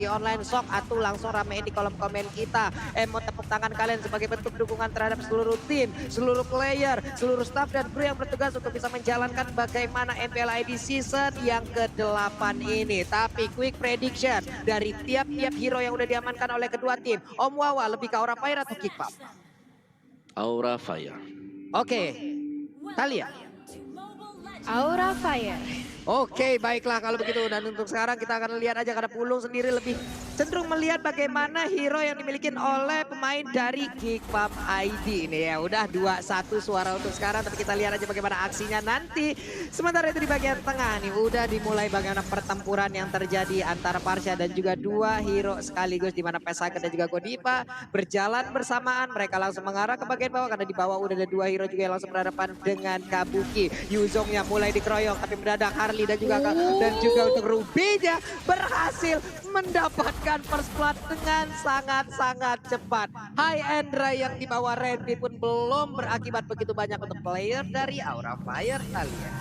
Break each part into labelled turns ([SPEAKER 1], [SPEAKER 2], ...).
[SPEAKER 1] online shop atau langsung ramein di kolom komen kita. Emot tepuk tangan kalian sebagai bentuk dukungan terhadap seluruh tim, seluruh player, seluruh staff dan kru yang bertugas untuk bisa menjalankan bagaimana MPL ID season yang ke-8 ini. Tapi quick prediction dari tiap-tiap hero yang udah diamankan oleh kedua tim. Om Wawa lebih ke Aura Fire atau Kick Pump?
[SPEAKER 2] Aura Fire.
[SPEAKER 1] Oke, Talia.
[SPEAKER 3] Aura Fire.
[SPEAKER 1] Oke, baiklah kalau begitu. Dan untuk sekarang kita akan lihat aja karena Pulung sendiri lebih cenderung melihat bagaimana hero yang dimiliki oleh pemain dari Geek Pump ID ini ya. Udah 2-1 suara untuk sekarang, tapi kita lihat aja bagaimana aksinya nanti. Sementara itu di bagian tengah nih udah dimulai bagaimana pertempuran yang terjadi antara Parsha dan juga dua hero sekaligus di mana Pesaker dan juga Godiva berjalan bersamaan. Mereka langsung mengarah ke bagian bawah karena di bawah udah ada dua hero juga yang langsung berhadapan dengan Kabuki. Yuzongnya mulai dikeroyok tapi mendadak Harley dan juga untuk Ruby-nya berhasil mendapatkan first blood dengan sangat-sangat cepat. High Endra yang dibawa Randy pun belum berakibat begitu banyak untuk player dari Aura Fire Talia.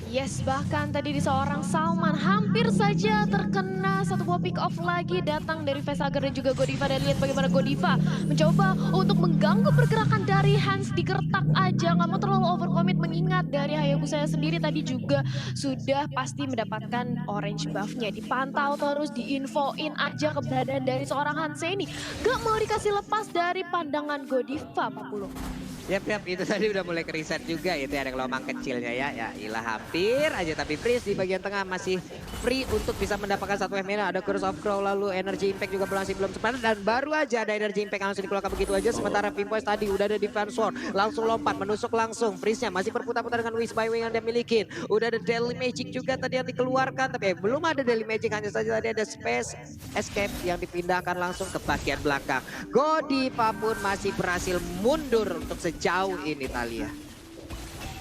[SPEAKER 3] Yes, bahkan tadi di seorang Salman hampir saja terkena satu buah pick off lagi datang dari Vesager dan juga Godiva. Dan lihat bagaimana Godiva mencoba untuk mengganggu pergerakan dari Hans, digertak aja, nggak mau terlalu overcommit mengingat dari Hayabusa sendiri tadi juga sudah pasti mendapatkan orange buff-nya. Dipantau terus, diinfoin aja keberadaan dari seorang Hans ini. Gak mau dikasih lepas dari pandangan Godiva, Pak Puluh.
[SPEAKER 1] Yap, itu tadi udah mulai keriset juga itu ya, ada gelombang kecilnya ya. Ya ilah hampir aja, tapi Freeze di bagian tengah masih free untuk bisa mendapatkan satu mana. Ada Curse of Crow, lalu Energy Impact juga masih belum sempat. Dan baru aja ada Energy Impact langsung dikeluarkan begitu aja. Sementara Pimpoise tadi udah ada Defense Sword, langsung lompat menusuk langsung. Freeze-nya masih berputar-putar dengan Wish by Wing yang dia miliki. Udah ada Daily Magic juga tadi yang dikeluarkan, tapi belum ada Daily Magic, hanya saja tadi ada Space Escape yang dipindahkan langsung ke bagian belakang. Godiva pun masih berhasil mundur untuk sejauh ini Talia.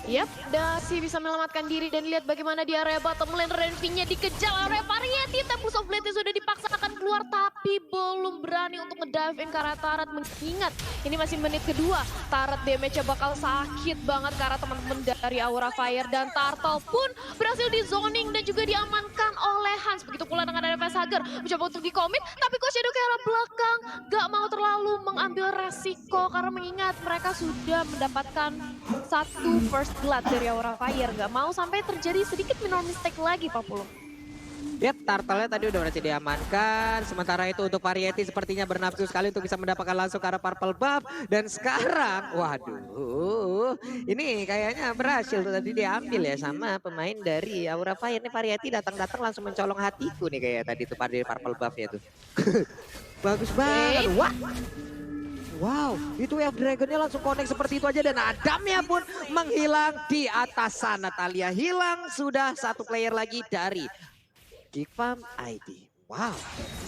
[SPEAKER 3] Yap, Dasi bisa menyelamatkan diri dan lihat bagaimana di area bottom lane Renvi-nya dikejar area Variety. Tempus of Blade sudah dipaksakan keluar tapi belum berani untuk ngedive in ke arah Tarat, mengingat ini masih menit kedua. Tarat damage-nya bakal sakit banget karena teman-teman dari Aura Fire dan Turtle pun berhasil di zoning dan juga diamankan oleh Hans. Begitu pula dengan ada Vesager mencoba untuk di-commit tapi kok Shadow ke arah belakang gak mau terlalu mengambil resiko karena mengingat mereka sudah mendapatkan satu first blood dari Aura Fire. Gak mau sampai terjadi sedikit minor mistake lagi, Pak Pulung.
[SPEAKER 1] Yap, Turtle-nya tadi udah berhasil diamankan. Sementara itu untuk Variety sepertinya bernafsu sekali untuk bisa mendapatkan langsung ke arah purple buff. Dan sekarang, waduh, ini kayaknya berhasil tuh tadi diambil ya sama pemain dari Aura Fire. Ini Variety datang-datang langsung mencolong hatiku nih kayak tadi tuh pada purple buff-nya tuh. Bagus banget. Wah. Wow, itu Wave Dragon-nya langsung connect seperti itu aja dan Adamnya pun menghilang di atas sana. Talia hilang, sudah satu player lagi dari Geek Pump ID. Wow.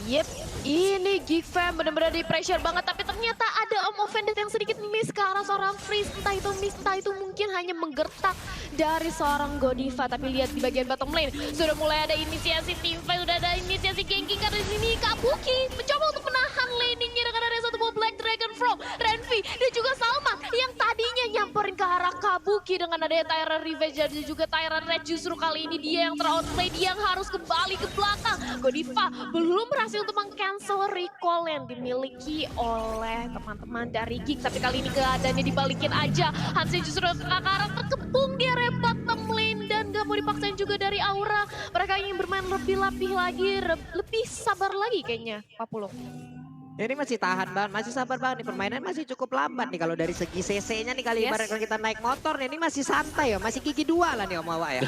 [SPEAKER 3] Yep, ini Geek Fam benar-benar di pressure banget, tapi ternyata ada Om Offended yang sedikit miss ke arah seorang Freeze. Entah itu miss, entah itu mungkin hanya menggertak dari seorang Godiva. Tapi lihat di bagian bottom lane, sudah mulai ada inisiasi teamfight, sudah ada inisiasi ganking karena di sini Kabuki mencoba untuk menahan laning-nya dengan ada satu buah Black Dragon from Renvi dan juga Salman yang tadinya nyamperin ke arah Kabuki dengan adanya Tyrant Revenge dan juga Tyrant Red. Justru kali ini dia yang teroutplay, dia yang harus kembali ke belakang. Godiva belum berhasil untuk meng-cancel recall yang dimiliki oleh teman-teman dari Geek. Tapi kali ini keadaannya dibalikin aja. Hansnya justru ke arah terkepung di area bottom lane dan gak mau dipaksain juga dari Aura. Mereka ingin bermain lebih lapih lagi, lebih sabar lagi kayaknya, Pak Pulung.
[SPEAKER 1] Ini masih tahan banget, masih sabar banget nih, permainan masih cukup lambat nih kalau dari segi CC-nya nih kali ibarat kalau kita naik motor nih, ini masih santai ya, masih gigi dua lah nih Om Wawa ya.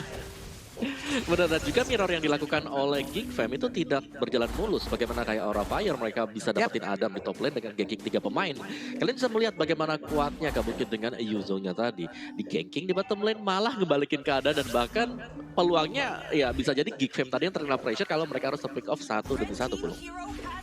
[SPEAKER 2] Benar, dan juga mirror yang dilakukan oleh Geek Fam itu tidak berjalan mulus. Bagaimana kayak Aura Fire mereka bisa dapetin Adam di top lane dengan ganking 3 pemain. Kalian bisa melihat bagaimana kuatnya Kabuki dengan Yuzo-nya tadi. Di ganking di bottom lane malah ngebalikin keadaan dan bahkan peluangnya ya bisa jadi Geek Fam tadi yang terkena pressure kalau mereka harus pick off satu demi satu belum.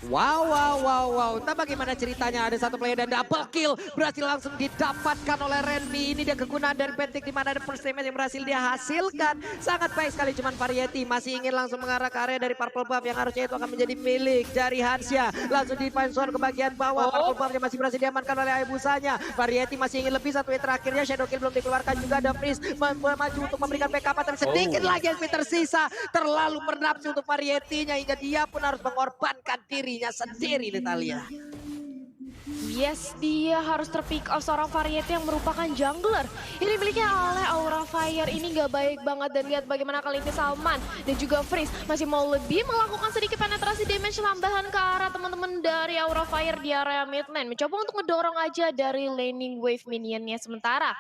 [SPEAKER 1] Wow. Entah bagaimana ceritanya, ada satu player dan double kill berhasil langsung didapatkan oleh Renvi. Ini dia kegunaan dari Pentik di mana ada first damage yang berhasil dia hasilkan. Sangat baik Sayang sekali cuman Variety masih ingin langsung mengarah ke area dari Purple Buff yang harusnya itu akan menjadi milik dari Hansya. Langsung di Pansor ke bagian bawah. Purple Buff yang masih berhasil diamankan oleh Ayabusanya. Variety masih ingin lebih, satu hit terakhirnya Shadow Kill belum dikeluarkan juga. Ada Freeze maju untuk memberikan backup, tapi sedikit lagi yang tersisa. Terlalu bernafsu untuk Variety-nya hingga dia pun harus mengorbankan dirinya sendiri, Natalia.
[SPEAKER 3] Yes, dia harus terpick off seorang Variety yang merupakan jungler. Ini dimiliki oleh Aura Fire, ini gak baik banget. Dan lihat bagaimana kali ini Salman dan juga Freeze masih mau lebih melakukan sedikit penetrasi damage tambahan ke arah teman-teman dari Aura Fire di area mid lane. Mencoba untuk ngedorong aja dari laning wave minionnya. Sementara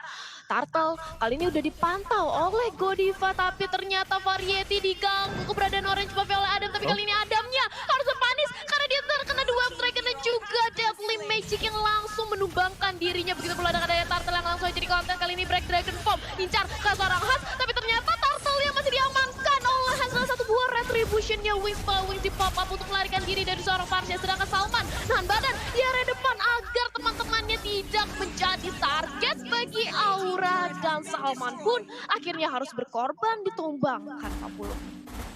[SPEAKER 3] Turtle kali ini udah dipantau oleh Godiva, tapi ternyata Variety diganggu keberadaan Orange Buff oleh Adam. Tapi kali ini Adamnya harus berpanis karena dia terkena dua strike dan juga Deadly Magic yang langsung menumbangkan dirinya. Begitu pula dengan adanya Turtle yang langsung jadi konten. Kali ini Break Dragon Form incar ke seorang Hans, tapi ternyata Turtle yang masih diamankan oleh Hans. Salah satu buah retributionnya Wings di pop up untuk melarikan diri dari seorang Farsha. Sedangkan Salman nahan badan di area depan agar teman-temannya tidak menjadi target bagi Aura. Dan Salman pun akhirnya harus berkorban ditumbangkan Papulung.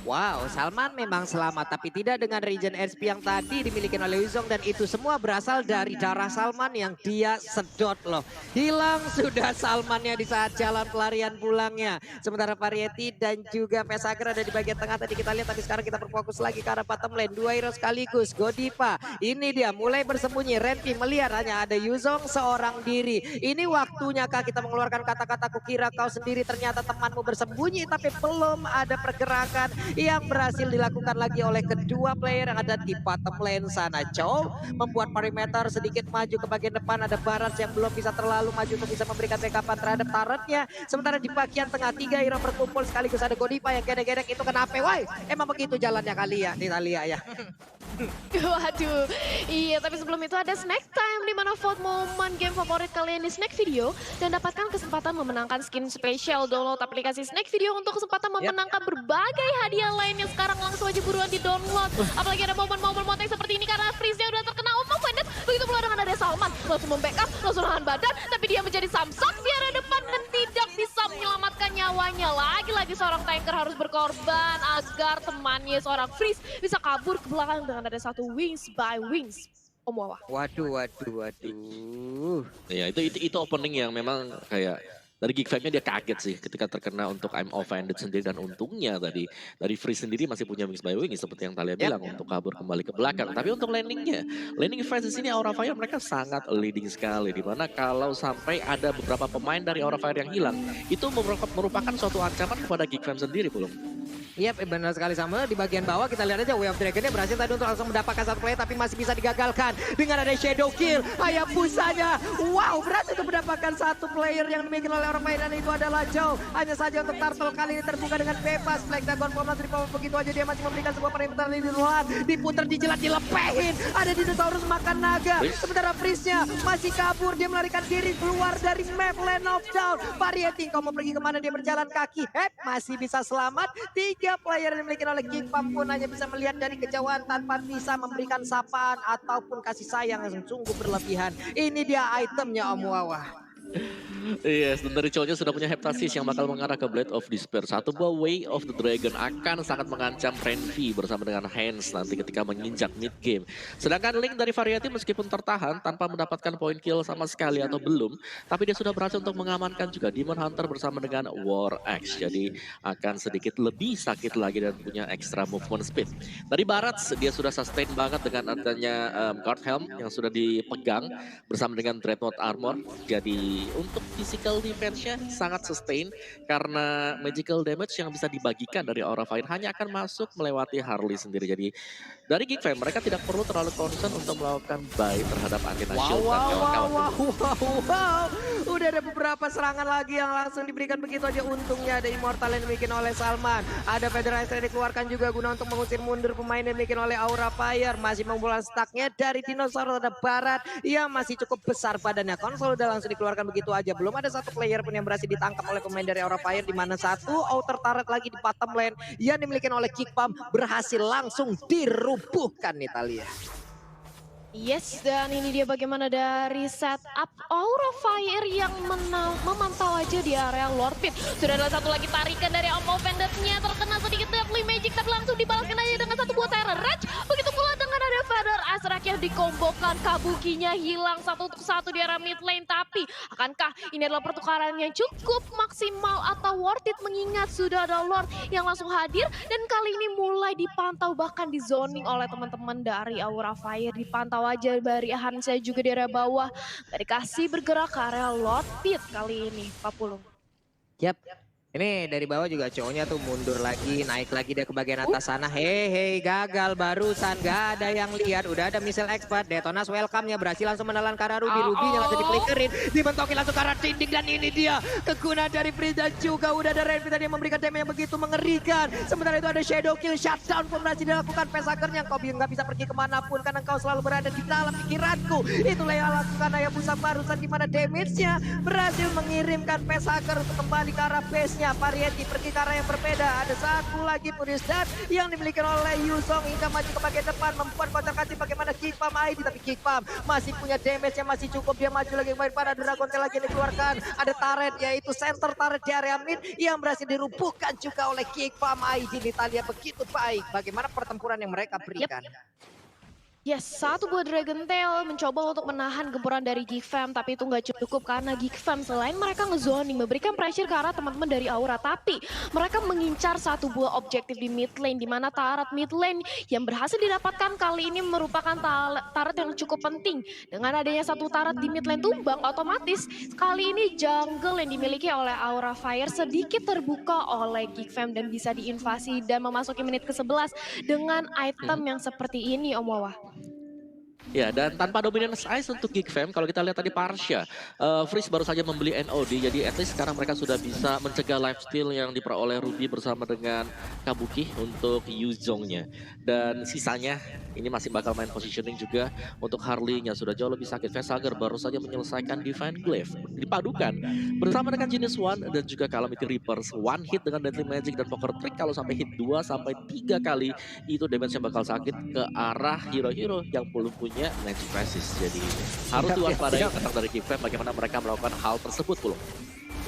[SPEAKER 1] Wow, Salman memang selamat, tapi tidak dengan regen SP yang tadi dimiliki oleh Yuzong. Dan itu semua berasal dari darah Salman yang dia sedot loh. Hilang sudah Salmannya di saat jalan pelarian pulangnya. Sementara Variety dan juga Pesager ada di bagian tengah tadi kita lihat. Tapi sekarang kita berfokus lagi ke arah bottom lane. Dua hero sekaligus, Godiva. Ini dia mulai bersembunyi. Renpi melihat hanya ada Yuzong seorang diri. Ini waktunya kah kita mengeluarkan kata-kata kukira kau sendiri, ternyata temanmu bersembunyi. Tapi belum ada pergerakan yang berhasil dilakukan lagi oleh kedua player yang ada di bottom lane sana. Chow membuat perimeter sedikit maju ke bagian depan. Ada Barat yang belum bisa terlalu maju untuk bisa memberikan backupan terhadap turretnya. Sementara di bagian tengah tiga hero berkumpul sekaligus. Ada Godiva yang gedek-gedek, itu kenapa? Why? Emang begitu jalannya kali ya, Italia ya.
[SPEAKER 3] Waduh, iya, tapi sebelum itu ada snack time di mana vote momen game favorit kalian di snack video dan dapatkan kesempatan memenangkan skin spesial. Download aplikasi snack video untuk kesempatan memenangkan berbagai hadiah lainnya. Sekarang langsung aja buruan di download. Apalagi ada momen-momen motek seperti ini karena Freeze-nya udah terkena offended. Begitu pula dengan ada Salman langsung membackup, langsung nahan badan, tapi dia menjadi samsak di area depan dan tidak bisa menyelamatkan nyawanya. Lagi-lagi seorang tanker harus berkorban agar temannya seorang Freeze bisa kabur ke belakang dengan ada satu Wings by Wings. Om Wawa.
[SPEAKER 1] Waduh.
[SPEAKER 2] Ya itu opening yang memang kayak dari Geek Fam-nya dia kaget sih ketika terkena untuk I'm Offended sendiri. Dan untungnya tadi dari Freeze sendiri masih punya Wings by Wings seperti yang Talia bilang untuk kabur kembali ke belakang. Tapi untuk landingnya, landing phase di sini Aura Fire mereka sangat leading sekali. Dimana kalau sampai ada beberapa pemain dari Aura Fire yang hilang, itu merupakan suatu ancaman kepada Geek Fam sendiri belum.
[SPEAKER 1] Iya, benar sekali sama. Di bagian bawah kita lihat aja Way of Dragon-nya berhasil tadi untuk langsung mendapatkan satu play, tapi masih bisa digagalkan dengan ada Shadow Kill. Hayabusanya, wow, berhasil untuk mendapatkan satu player yang dimiliki oleh orang main, dan itu adalah Chow. Hanya saja untuk Turtle kali ini terbuka dengan bebas. Black Dragon Form dari bawah begitu aja dia masih memberikan sebuah perimeter di luar. Diputer, dijelat, dilepehin. Ada dinosaurus makan naga. Sementara Freeze-nya masih kabur. Dia melarikan diri keluar dari map Land of Down. Variety, kau mau pergi kemana? Dia berjalan kaki. Masih bisa selamat. Tiga player yang dimiliki oleh King Pam pun hanya bisa melihat dari kejauhan tanpa bisa memberikan sapaan ataupun kasih sayang yang sungguh berlebihan. Ini dia itemnya Om Wawa.
[SPEAKER 2] Yes, dan dari cowoknya sudah punya Heptasis yang bakal mengarah ke Blade of Despair. Satu buah Way of the Dragon akan sangat mengancam Renvi bersama dengan Hans nanti ketika menginjak mid game. Sedangkan Link dari Variety meskipun tertahan tanpa mendapatkan point kill sama sekali atau belum, tapi dia sudah berhasil untuk mengamankan juga Demon Hunter bersama dengan War Axe. Jadi akan sedikit lebih sakit lagi dan punya extra movement speed. Dari Barat dia sudah sustain banget dengan adanya Guard Helm yang sudah dipegang bersama dengan Dreadnought Armor. Jadi untuk physical defense-nya sangat sustain karena magical damage yang bisa dibagikan dari Aura Fire hanya akan masuk melewati Harley sendiri. Jadi dari Geek Fam mereka tidak perlu terlalu concern untuk melakukan buy terhadap Athena Shield dan kawan-kawan.
[SPEAKER 1] Wow. Udah ada beberapa serangan lagi yang langsung diberikan begitu aja. Untungnya ada Immortal yang dibikin oleh Salman. Ada Federation yang dikeluarkan juga guna untuk mengusir mundur pemain yang dibikin oleh Aura Fire. Masih mengumpulkan stacknya dari dinosaurus. Ada Barat yang masih cukup besar badannya. Konsol udah langsung dikeluarkan begitu aja. Belum ada satu player pun yang berhasil ditangkap oleh pemain dari Aura Fire, di mana satu outer turret lagi di bottom lane yang dimiliki oleh Kick Pump berhasil langsung dirubuhkan Italia.
[SPEAKER 3] Yes, dan ini dia bagaimana dari setup Aura Fire yang memantau aja di area Lord Pit. Sudah ada satu lagi tarikan dari Om Offended-nya, terkena sedikit Deadly Magic, tapi langsung dibalaskan aja dengan satu buah Terror Rage. Begitu pula dengan ada Feather Azrak yang dikombokan, Kabukinya hilang satu untuk satu di area mid lane. Tapi akankah ini adalah pertukaran yang cukup maksimal atau worth it mengingat sudah ada Lord yang langsung hadir dan kali ini mulai dipantau bahkan di zoning oleh teman-teman dari Aura Fire, dipantau aja dari Hansa juga di area bawah. Gak dikasih bergerak ke area Lord Pit kali ini, Pak Pulung.
[SPEAKER 1] Yap. Ini dari bawah juga cowoknya tuh mundur lagi, naik lagi dia ke bagian atas sana. Hei, gagal barusan, gak ada yang lihat. Udah ada missile expert, Detonas welcome-nya berhasil langsung menelan ke arah Ruby. Ruby-nya langsung dipelikerin, dibentokin langsung ke arah dinding. Dan ini dia kegunaan dari Frieza juga. Udah ada Renvi tadi yang memberikan damage yang begitu mengerikan. Sementara itu ada Shadow Kill, shutdown pun berhasil dilakukan. Pesakernya kau nggak bisa pergi kemanapun karena kau selalu berada di dalam pikiranku. Itulah yang lakukan Hayabusa barusan, dimana damage-nya berhasil mengirimkan Pesaker untuk kembali ke arah base. Variety pergi ke arah yang berbeda. Ada satu lagi Puris Death yang dimiliki oleh Yuzong hingga maju ke bagian depan membuat kocar kacir bagaimana Geek Farm ID, tapi Geek Farm masih punya damage yang masih cukup. Dia maju lagi kembali pada Dragon Tail lagi yang dikeluarkan. Ada turret yaitu center turret di area mid yang berhasil dirubuhkan juga oleh Geek Farm ID. Italia begitu baik bagaimana pertempuran yang mereka berikan.
[SPEAKER 3] Yes, satu buah Dragon Tail mencoba untuk menahan gempuran dari Geek Fam, tapi itu nggak cukup karena Geek Fam selain mereka ngezoning, memberikan pressure ke arah teman-teman dari Aura, tapi mereka mengincar satu buah objektif di mid lane, di mana turret mid lane yang berhasil didapatkan kali ini merupakan turret yang cukup penting. Dengan adanya satu turret di mid lane tumbang, otomatis kali ini jungle yang dimiliki oleh Aura Fire sedikit terbuka oleh Geek Fam dan bisa diinvasi dan memasuki menit ke-11 dengan item yang seperti ini, Om Wawa.
[SPEAKER 2] Ya, dan tanpa dominance ice untuk Geek Fam, kalau kita lihat tadi Parsha, Freeze baru saja membeli NOD, jadi at least sekarang mereka sudah bisa mencegah lifesteal yang diperoleh Ruby bersama dengan Kabuki untuk Yuzongnya. Dan sisanya, ini masih bakal main positioning juga untuk Harley-nya, sudah jauh lebih sakit. Vesager baru saja menyelesaikan Divine Glaive, dipadukan bersama dengan Genius One dan juga Calamity Reapers. One hit dengan Deadly Magic dan Poker Trick, kalau sampai hit 2-3 kali, itu damage-nya bakal sakit ke arah hero-hero yang belum punya Magic Resist. Jadi harus diwaspadai ketat dari Geek Fam bagaimana mereka melakukan hal tersebut, Pulung.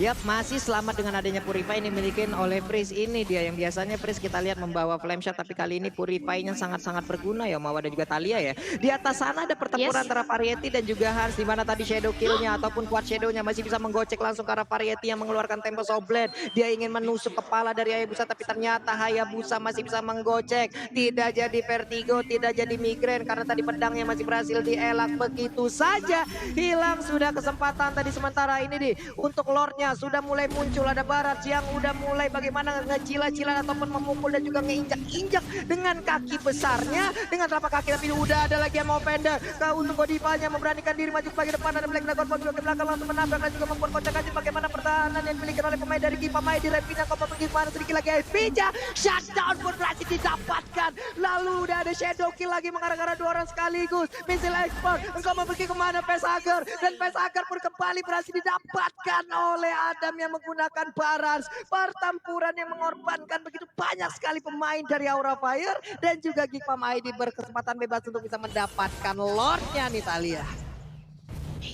[SPEAKER 1] Yap, masih selamat dengan adanya Purify ini dimiliki oleh Freeze. Ini dia yang biasanya Freeze kita lihat membawa Flame Shot, tapi kali ini Purify-nya sangat-sangat berguna ya, Mawa dan juga Thalia ya. Di atas sana ada pertempuran antara Variety dan juga Hans, di mana tadi Shadow Kill-nya ataupun Quad Shadow-nya masih bisa menggocek langsung ke arah Variety yang mengeluarkan Tempest of Blade. Dia ingin menusuk kepala dari Hayabusa, tapi ternyata Hayabusa masih bisa menggocek. Tidak jadi Vertigo, tidak jadi Migraine karena tadi pedangnya masih berhasil dielak begitu saja. Hilang sudah kesempatan tadi, sementara ini nih untuk Lord-nya sudah mulai muncul. Ada Barat yang udah mulai bagaimana ngecilat-cilat ataupun memukul dan juga ngeinjak-injak dengan kaki besarnya, dengan telapak kaki, tapi udah ada lagi yang mau Offender. Untuk Godiva-nya memberanikan diri maju ke bagian depan, ada Black Dragon juga ke belakang langsung menabrak dan juga membuat kocak-kacir bagaimana pertahanan yang dimiliki oleh pemain dari Gipa Mai di Repina. Kau pergi kemana sedikit lagi Evija, shutdown pun berhasil didapatkan. Lalu udah ada Shadow Kill lagi mengarah-arah dua orang sekaligus. Missile Expert, engkau mau pergi kemana Pesager, dan Pesager pun kembali berhasil didapatkan oleh Adam yang menggunakan Barans. Pertempuran yang mengorbankan begitu banyak sekali pemain dari Aura Fire dan juga Geek Farm ID berkesempatan bebas untuk bisa mendapatkan Lord-nya nih, Thalia.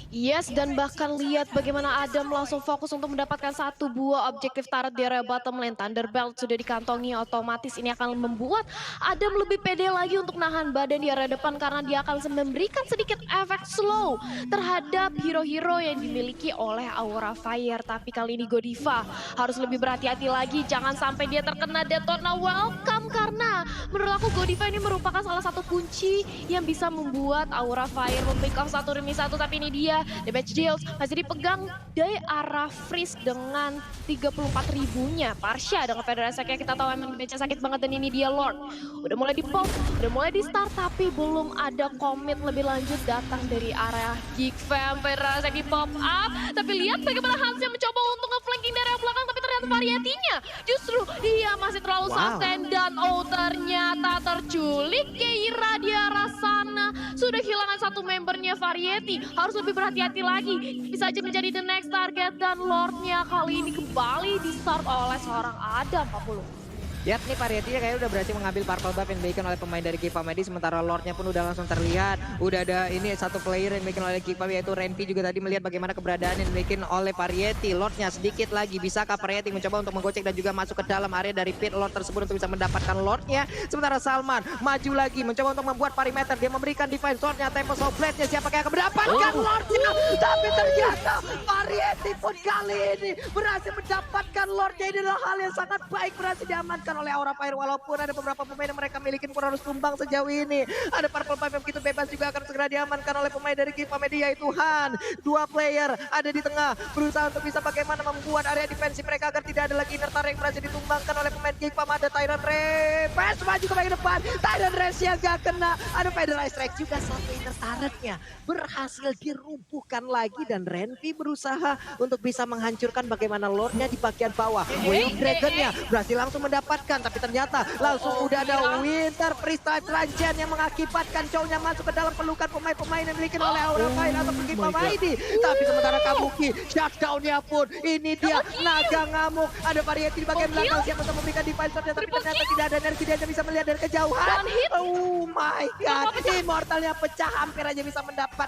[SPEAKER 3] Yes, dan bahkan lihat bagaimana Adam langsung fokus untuk mendapatkan satu buah objektif turret di area bottom lane. Thunderbelt sudah dikantongi, otomatis ini akan membuat Adam lebih pede lagi untuk nahan badan di area depan karena dia akan memberikan sedikit efek slow terhadap hero-hero yang dimiliki oleh Aura Fire. Tapi kali ini Godiva harus lebih berhati-hati lagi, jangan sampai dia terkena Detona Welcome karena menurut aku Godiva ini merupakan salah satu kunci yang bisa membuat Aura Fire mempick off satu demi satu. Tapi ini dia damage deals masih dipegang dari arah Freeze dengan 34.000-nya. Parsha dengan Federasi kayak kita tahu emang damage sakit banget, dan ini dia Lord. Udah mulai di pop, udah mulai di start, tapi belum ada komit lebih lanjut datang dari area Geek Fam. Federasi di pop up, tapi lihat bagaimana Hans yang mencoba untuk nge-flanking dari arah belakang, tapi ternyata Variety-nya justru dia masih terlalu sustain dan ternyata terculik. Keira di arah sana sudah kehilangan satu membernya Variety, harus lebih berhati-hati lagi, bisa aja menjadi the next target, dan Lord-nya kali ini kembali di start oleh seorang Adam, 40.
[SPEAKER 1] Yap, nih Variety kayaknya udah berhasil mengambil purple buff yang diberikan oleh pemain dari Geek Farm ID. Sementara Lordnya pun udah langsung terlihat. Udah ada ini satu player yang diberikan oleh Geek Farm, yaitu Renpi juga tadi melihat bagaimana keberadaan yang diberikan oleh Variety. Lordnya sedikit lagi. Bisakah Variety mencoba untuk menggocek dan juga masuk ke dalam area dari pit Lord tersebut untuk bisa mendapatkan Lordnya. Sementara Salman maju lagi mencoba untuk membuat perimeter. Dia memberikan defense Lordnya, Tempest of Blade-nya. Siapa yang akan mendapatkan Lordnya? Tapi ternyata Variety pun kali ini berhasil mendapatkan Lordnya. Ini adalah hal yang sangat baik, berhasil diamankan oleh Aura Fire. Walaupun ada beberapa pemain yang mereka miliki pun harus tumbang sejauh ini. Ada purple buff yang begitu bebas juga akan segera diamankan oleh pemain dari Geek Farm ID, yaitu Han. Dua player ada di tengah berusaha untuk bisa bagaimana membuat area defensif mereka agar tidak ada lagi inner turret yang berhasil ditumbangkan oleh pemain Geek Farm. Ada Tyrant Ray, Pass maju ke bagian depan. Tyrant Ray yang gak kena. Ada Federal Strike juga, satu inner turretnya berhasil dirumpuhkan lagi dan Renpi berusaha untuk bisa menghancurkan bagaimana Lordnya di bagian bawah. Wave Dragonnya berhasil langsung mendapatkan, tapi ternyata langsung udah ada Winter Freestyle Transition yang mengakibatkan cowoknya masuk ke dalam pelukan pemain-pemain yang dimiliki oleh Aura Fire atau Geek Farm ID. Tapi sementara Kabuki shutdown-nya pun ini dia naga ngamuk. Ada Variety di bagian belakang siap untuk memberikan defense shot-nya, tapi ternyata tidak ada energi, dia hanya bisa melihat dari kejauhan. Oh my god, Immortalnya pecah, hampir aja bisa mendapatkan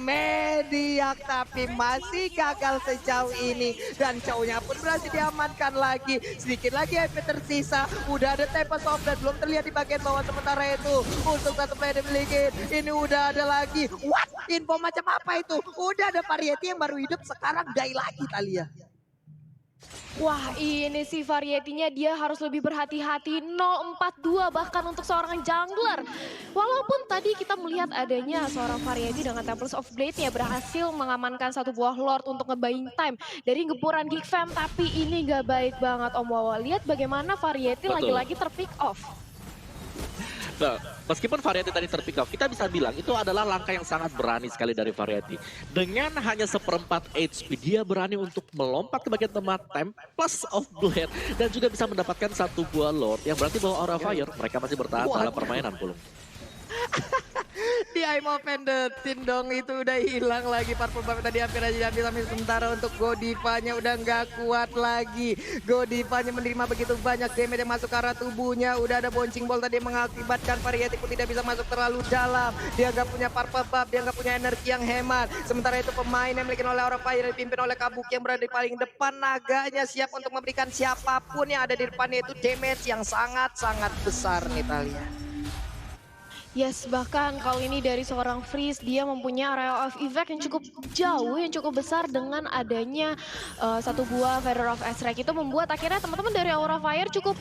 [SPEAKER 1] Mediak, tapi masih gagal sejauh ini. Dan cowoknya pun berhasil diamankan lagi. Sedikit lagi HP tersisa, udah ada Tempest of Blade belum terlihat di bagian bawah. Sementara itu untuk satu player dimiliki, ini udah ada lagi. What? Info macam apa itu? Udah ada Variety yang baru hidup, sekarang die lagi Thalia.
[SPEAKER 3] Wah, ini sih Variety-nya dia harus lebih berhati-hati. 0-4-2 bahkan untuk seorang jungler. Walaupun tadi kita melihat adanya seorang Variety dengan Tempest of Blade-nya berhasil mengamankan satu buah Lord untuk nge-buying time dari gempuran Geek Fam. Tapi ini gak baik banget Om Wawa. Lihat bagaimana Variety lagi-lagi terpick off.
[SPEAKER 2] Nah, meskipun Variety tadi terpick off, kita bisa bilang itu adalah langkah yang sangat berani sekali dari Variety. Dengan hanya seperempat HP, dia berani untuk melompat ke bagian tengah Tempest of Blade dan juga bisa mendapatkan satu buah Lord yang berarti bahwa Aura Fire mereka masih bertahan dalam permainan Pulung.
[SPEAKER 1] Di I'm offended dong, itu udah hilang lagi. Purple buff tadi hampir aja diambil, sampai sementara untuk Godiva-nya udah nggak kuat lagi. Godiva-nya menerima begitu banyak damage yang masuk ke arah tubuhnya. Udah ada bouncing ball tadi yang mengakibatkan Variety pun tidak bisa masuk terlalu dalam. Dia nggak punya purple buff, dia nggak punya energi yang hemat. Sementara itu pemain yang dimiliki oleh Aura Fire dipimpin oleh Kabuki yang berada di paling depan. Naganya siap untuk memberikan siapapun yang ada di depannya itu damage yang sangat-sangat besar nih Thalia.
[SPEAKER 3] Yes, bahkan kali ini dari seorang Freeze, dia mempunyai area of effect yang cukup jauh, yang cukup besar dengan adanya satu buah Feather of Strike. Itu membuat akhirnya teman-teman dari Aura Fire cukup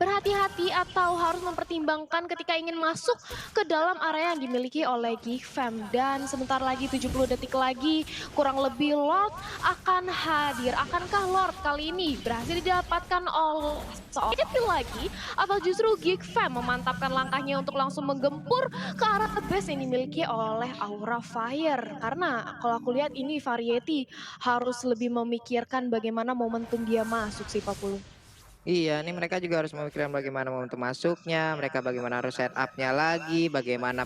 [SPEAKER 3] berhati-hati atau harus mempertimbangkan ketika ingin masuk ke dalam area yang dimiliki oleh Geek Fam. Dan sebentar lagi 70 detik lagi kurang lebih Lord akan hadir. Akankah Lord kali ini berhasil didapatkan oleh seorang lagi atau justru Geek Fam memantapkan langkahnya untuk langsung menggempur ke arah base yang dimiliki oleh Aura Fire? Karena kalau aku lihat ini Variety harus lebih memikirkan bagaimana momentum dia masuk sih Pak Pulung.
[SPEAKER 1] Iya, ini mereka juga harus memikirkan bagaimana momentum masuknya, mereka bagaimana harus setup-nya lagi, bagaimana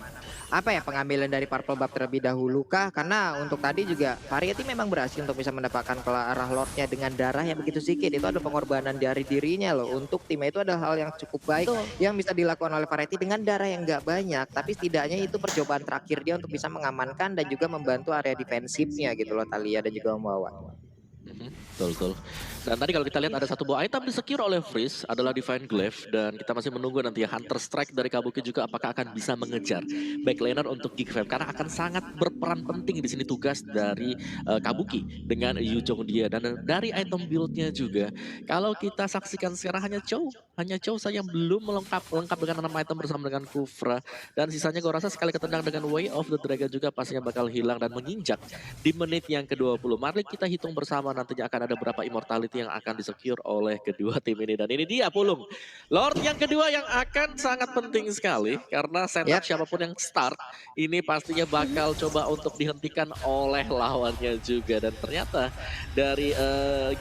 [SPEAKER 1] pengambilan dari purple buff terlebih dahulu kah? Karena untuk tadi juga Variety memang berhasil untuk bisa mendapatkan ke arah Lordnya dengan darah yang begitu sedikit. Itu ada pengorbanan dari dirinya loh. Untuk timnya itu ada hal yang cukup baik yang bisa dilakukan oleh Variety dengan darah yang nggak banyak. Tapi setidaknya itu percobaan terakhir dia untuk bisa mengamankan dan juga membantu area defensifnya gitu loh Thalia dan juga Om Wawa.
[SPEAKER 2] Betul. Dan tadi kalau kita lihat ada satu buah item di-secure oleh Freeze adalah Divine Glaive, dan kita masih menunggu nanti ya Hunter Strike dari Kabuki juga apakah akan bisa mengejar backlaner untuk Geek Fam, karena akan sangat berperan penting di sini tugas dari Kabuki dengan Yu Jong dia. Dan dari item build-nya juga kalau kita saksikan sekarang hanya Chow saja yang belum lengkap dengan 6 item bersama dengan Kufra, dan sisanya gue rasa sekali ketendang dengan Way of the Dragon juga pastinya bakal hilang dan menginjak di menit yang ke-20. Mari kita hitung bersama nantinya akan ada berapa immortality yang akan disecure oleh kedua tim ini. Dan ini dia Pulung, Lord yang kedua yang akan sangat penting sekali, karena setup siapapun yang start ini pastinya bakal coba untuk dihentikan oleh lawannya juga. Dan ternyata dari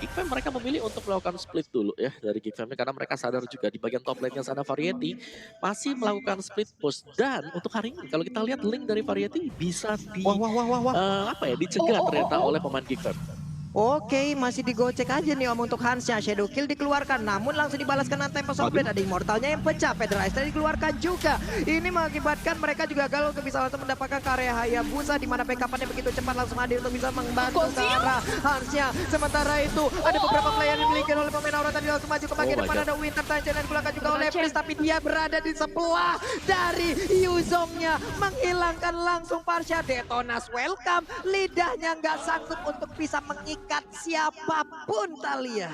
[SPEAKER 2] Geek Fam mereka memilih untuk melakukan split dulu ya dari Geek Fam, karena mereka sadar juga di bagian top lane-nya sana Variety masih melakukan split push. Dan untuk hari ini kalau kita lihat link dari Variety bisa dicegah ternyata oleh pemain Geek Fam.
[SPEAKER 1] Oke, masih digocek aja nih Om untuk Hansnya. Shadow Kill dikeluarkan, namun langsung dibalaskan dengan Tempest of Blade. Ada Immortalnya yang pecah, Federalizer dikeluarkan juga. Ini mengakibatkan mereka juga gagal untuk bisa langsung mendapatkan karya Hayabusa, di mana backup-nya begitu cepat langsung hadir untuk bisa membantu ke arah Hansnya. Sementara itu ada beberapa player yang dimiliki oleh pemain Aura tadi langsung maju ke bagian depan. Ada Winter Tanjana yang dikeluarkan juga oleh Priest, tapi dia berada di sebelah dari Yuzongnya, menghilangkan langsung Parsha. Detonas welcome, lidahnya nggak sanggup untuk bisa mengikat siapapun Thalia.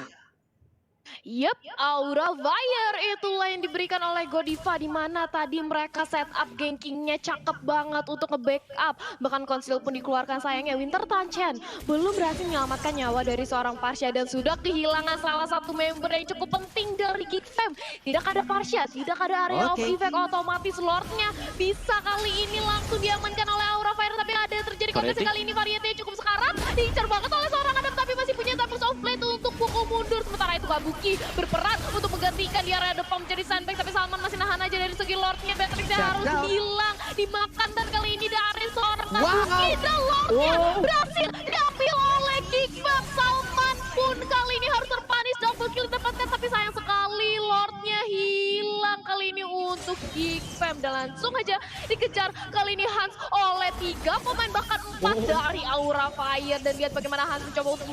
[SPEAKER 3] Yep, Aura Fire itulah yang diberikan oleh Godiva, di mana tadi mereka setup gankingnya cakep banget untuk nge-backup. Bahkan Conceal pun dikeluarkan, sayangnya Winter Tanchen belum berhasil menyelamatkan nyawa dari seorang Parsha dan sudah kehilangan salah satu member yang cukup penting dari Geek Fam. Tidak ada Parsha, tidak ada area of effect, otomatis Lordnya bisa kali ini langsung diamankan oleh Aura Fire, tapi ada yang terjadi konteksi kali ini. Variety cukup sekarat, diincar banget oleh seorang Adam, tapi masih punya Tempest of Blade untuk pukul mundur. Sementara itu Kabuki berperan untuk menggantikan di area depan menjadi sandbag, tapi Salman masih nahan aja dari segi Lordnya. Beatrixnya harus hilang, dimakan, dan kali ini dari seorang Kabuki dan Lordnya berhasil diambil oleh Geek Fam. Salman pun kali ini harus terpanis, double kill didapatkan, tapi sayang sekali Lordnya hilang kali ini untuk Geek Fam, dan langsung aja dikejar kali ini Hans oleh 3 pemain, bahkan 4 dari Aura Fire. Dan lihat bagaimana Hans mencoba untuk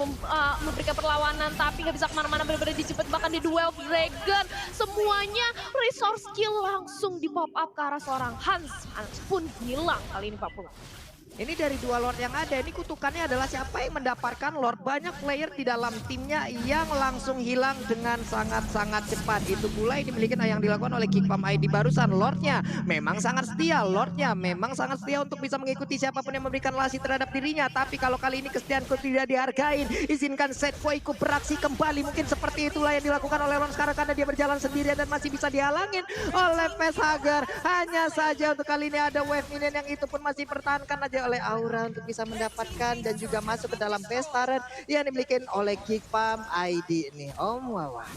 [SPEAKER 3] memberikan perlawanan, tapi nggak bisa kemana-mana, benar-benar dijepit bahkan di duel Dragon. Semuanya resource skill langsung di pop up ke arah seorang Hans. Hans pun hilang kali ini Pak Pula.
[SPEAKER 1] Ini dari dua Lord yang ada, ini kutukannya adalah siapa yang mendapatkan Lord. Banyak player di dalam timnya yang langsung hilang dengan sangat-sangat cepat. Itu pula yang dimiliki yang dilakukan oleh Geek Fam ID barusan. Lordnya memang sangat setia, Lordnya memang sangat setia untuk bisa mengikuti siapapun yang memberikan lasi terhadap dirinya. Tapi kalau kali ini kesetiaanku tidak dihargain, izinkan Setfoiku beraksi kembali. Mungkin seperti itulah yang dilakukan oleh Ron sekarang, karena dia berjalan sendirian dan masih bisa dihalangin oleh Facehugger. Hanya saja untuk kali ini ada wave minion yang itu pun masih pertahankan aja oleh Aura untuk bisa mendapatkan dan juga masuk ke dalam base turret yang dimiliki oleh Geek Fam ID nih Om Wawa.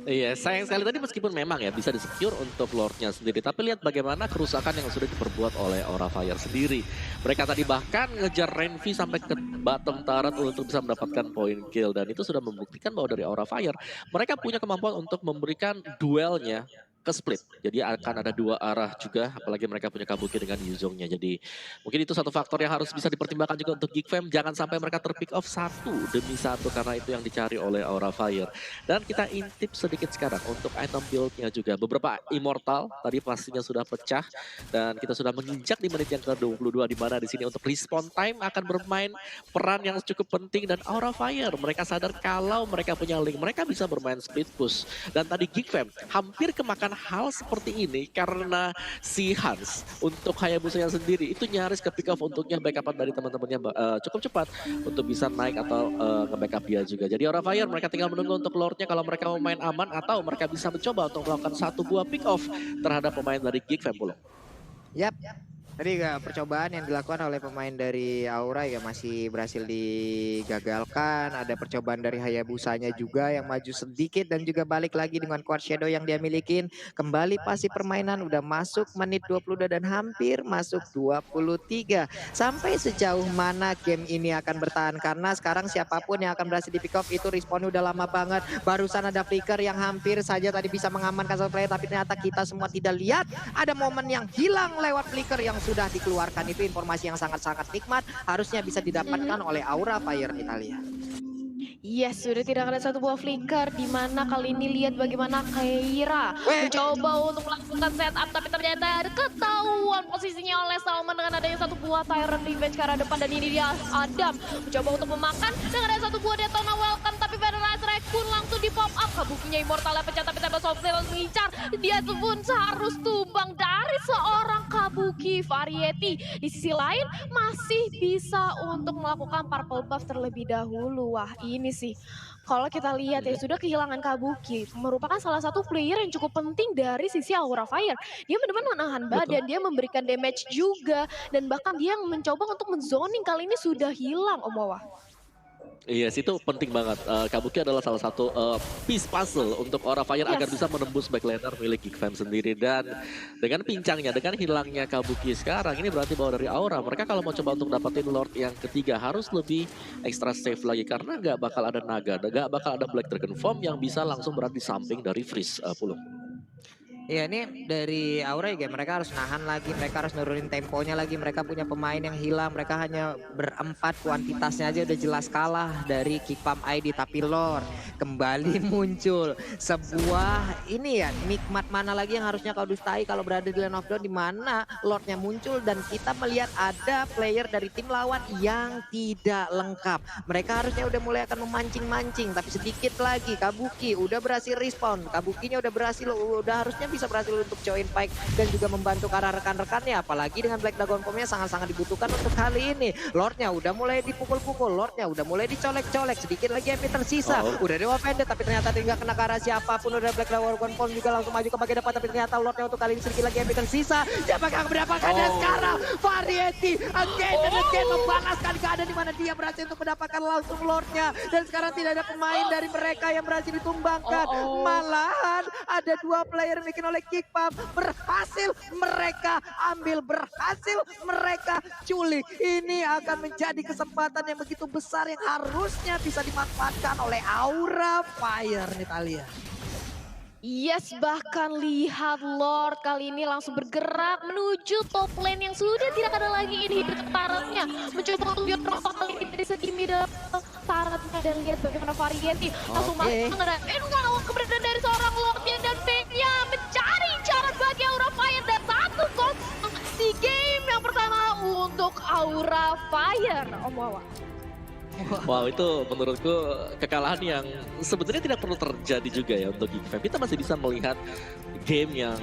[SPEAKER 2] Iya, sayang sekali tadi meskipun memang ya bisa disecure untuk Lordnya sendiri, tapi lihat bagaimana kerusakan yang sudah diperbuat oleh Aura Fire sendiri. Mereka tadi bahkan ngejar Renvi sampai ke bottom turret untuk bisa mendapatkan point kill, dan itu sudah membuktikan bahwa dari Aura Fire mereka punya kemampuan untuk memberikan duelnya ke split. Jadi akan ada dua arah juga, apalagi mereka punya Kabuki dengan Yuzongnya. Jadi mungkin itu satu faktor yang harus bisa dipertimbangkan juga untuk Geek Fam. Jangan sampai mereka terpick off 1-1 karena itu yang dicari oleh Aura Fire. Dan kita intip sedikit sekarang untuk item build-nya juga. Beberapa Immortal tadi pastinya sudah pecah dan kita sudah menginjak di menit yang ke-22, di mana di sini untuk respawn time akan bermain peran yang cukup penting. Dan Aura Fire mereka sadar kalau mereka punya link, mereka bisa bermain split push. Dan tadi Geek Fam hampir kemakan hal seperti ini karena si Hans untuk Hayabusanya sendiri itu nyaris ke pick off untuknya backupan dari teman-temannya cukup cepat untuk bisa naik atau nge-backup dia juga. Jadi Aura Fire mereka tinggal menunggu untuk Lordnya kalau mereka mau main aman, atau mereka bisa mencoba untuk melakukan satu buah pick off terhadap pemain dari Geek Fam Pulau.
[SPEAKER 1] Yap. Tadi percobaan yang dilakukan oleh pemain dari Aura ya masih berhasil digagalkan. Ada percobaan dari Hayabusanya juga yang maju sedikit dan juga balik lagi dengan Quad Shadow yang dia milikin. Kembali pasti permainan udah masuk menit 22 dan hampir masuk 23. Sampai sejauh mana game ini akan bertahan, karena sekarang siapapun yang akan berhasil di pick off itu respawnnya udah lama banget. Barusan ada Flicker yang hampir saja tadi bisa mengamankan satu player, tapi ternyata kita semua tidak lihat ada momen yang hilang lewat Flicker yang sudah dikeluarkan. Itu informasi yang sangat-sangat nikmat, harusnya bisa didapatkan oleh Aura Fire Italia.
[SPEAKER 3] Yes, sudah tidak ada satu buah flicker, di mana kali ini lihat bagaimana Keira mencoba untuk melakukan setup, tapi ternyata ketahuan posisinya oleh Salman dengan adanya satu buah Tyrant Revenge ke arah depan. Dan ini dia Adam mencoba untuk memakan dengan ada satu buah Detona welcome, tapi Federalizer pun langsung di pop up. Kabukinya Immortalnya pecah, tapi Tempest of Blade mengincar. Dia pun harus tumbang dari seorang Kabuki. Variety di sisi lain masih bisa untuk melakukan purple buff terlebih dahulu. Wah, ini sih kalau kita lihat ya sudah kehilangan Kabuki, merupakan salah satu player yang cukup penting dari sisi Aura Fire. Dia benar-benar menahan badan, dia memberikan damage juga, dan bahkan dia mencoba untuk menzoning kali ini sudah hilang Om Wawa.
[SPEAKER 2] Yes, itu penting banget. Kabuki adalah salah satu piece puzzle untuk Aura Fire agar
[SPEAKER 3] Yes.
[SPEAKER 2] bisa menembus backliner milik Geek Fam sendiri. Dan dengan pincangnya, dengan hilangnya Kabuki sekarang, ini berarti bahwa dari Aura, mereka kalau mau coba untuk dapetin Lord yang ketiga harus lebih extra safe lagi. Karena nggak bakal ada Naga, nggak bakal ada Black Dragon Form yang bisa langsung berada di samping dari Freeze Pulung.
[SPEAKER 1] Ya ini dari Aura ya mereka harus nahan lagi, mereka harus nurunin temponya lagi, mereka punya pemain yang hilang, mereka hanya berempat, kuantitasnya aja udah jelas kalah dari Kipam ID. Tapi Lord kembali muncul sebuah ini ya, nikmat mana lagi yang harusnya kau dustai kalau berada di Land of Dawn, di mana Lordnya muncul dan kita melihat ada player dari tim lawan yang tidak lengkap. Mereka harusnya udah mulai akan memancing-mancing, tapi sedikit lagi Kabuki udah berhasil respawn, Kabukinya udah berhasil, udah harusnya bisa berhasil untuk join fight dan juga membantu ke arah rekan-rekannya. Apalagi dengan Black Dragon Form-nya sangat-sangat dibutuhkan untuk kali ini. Lordnya udah mulai dipukul-pukul, Lordnya udah mulai dicolek-colek, sedikit lagi MP tersisa. Udah Dewa Pendek tapi ternyata tidak kena ke arah siapapun. Udah Black Dragon Form juga langsung maju ke bagian depan, tapi ternyata Lordnya untuk kali ini sedikit lagi MP tersisa. Siapakah yang mendapatkan dan sekarang Variety again and again membalaskan keadaan di mana dia berhasil untuk mendapatkan langsung Lordnya, dan sekarang tidak ada pemain dari mereka yang berhasil ditumbangkan. Malahan ada dua player yang oleh Kipam, berhasil mereka ambil, berhasil mereka culik. Ini akan menjadi kesempatan yang begitu besar yang harusnya bisa dimanfaatkan oleh Aura Fire nih Thalia.
[SPEAKER 3] Yes, bahkan lihat Lord kali ini langsung bergerak menuju top lane yang sudah tidak ada lagi inhibitor turretnya. Mencoba untuk biar kali ini dari segi middle turretnya, dan lihat bagaimana Variety langsung masuk mengenai keberadaan dari seorang Lordnya, dan Venia mencari cara bagi Aura Fire, dan 1-0 di game yang pertama untuk Aura Fire. Om Wawa.
[SPEAKER 2] Wow, itu menurutku kekalahan yang sebenarnya tidak perlu terjadi juga ya untuk Geek Fam. Kita masih bisa melihat game yang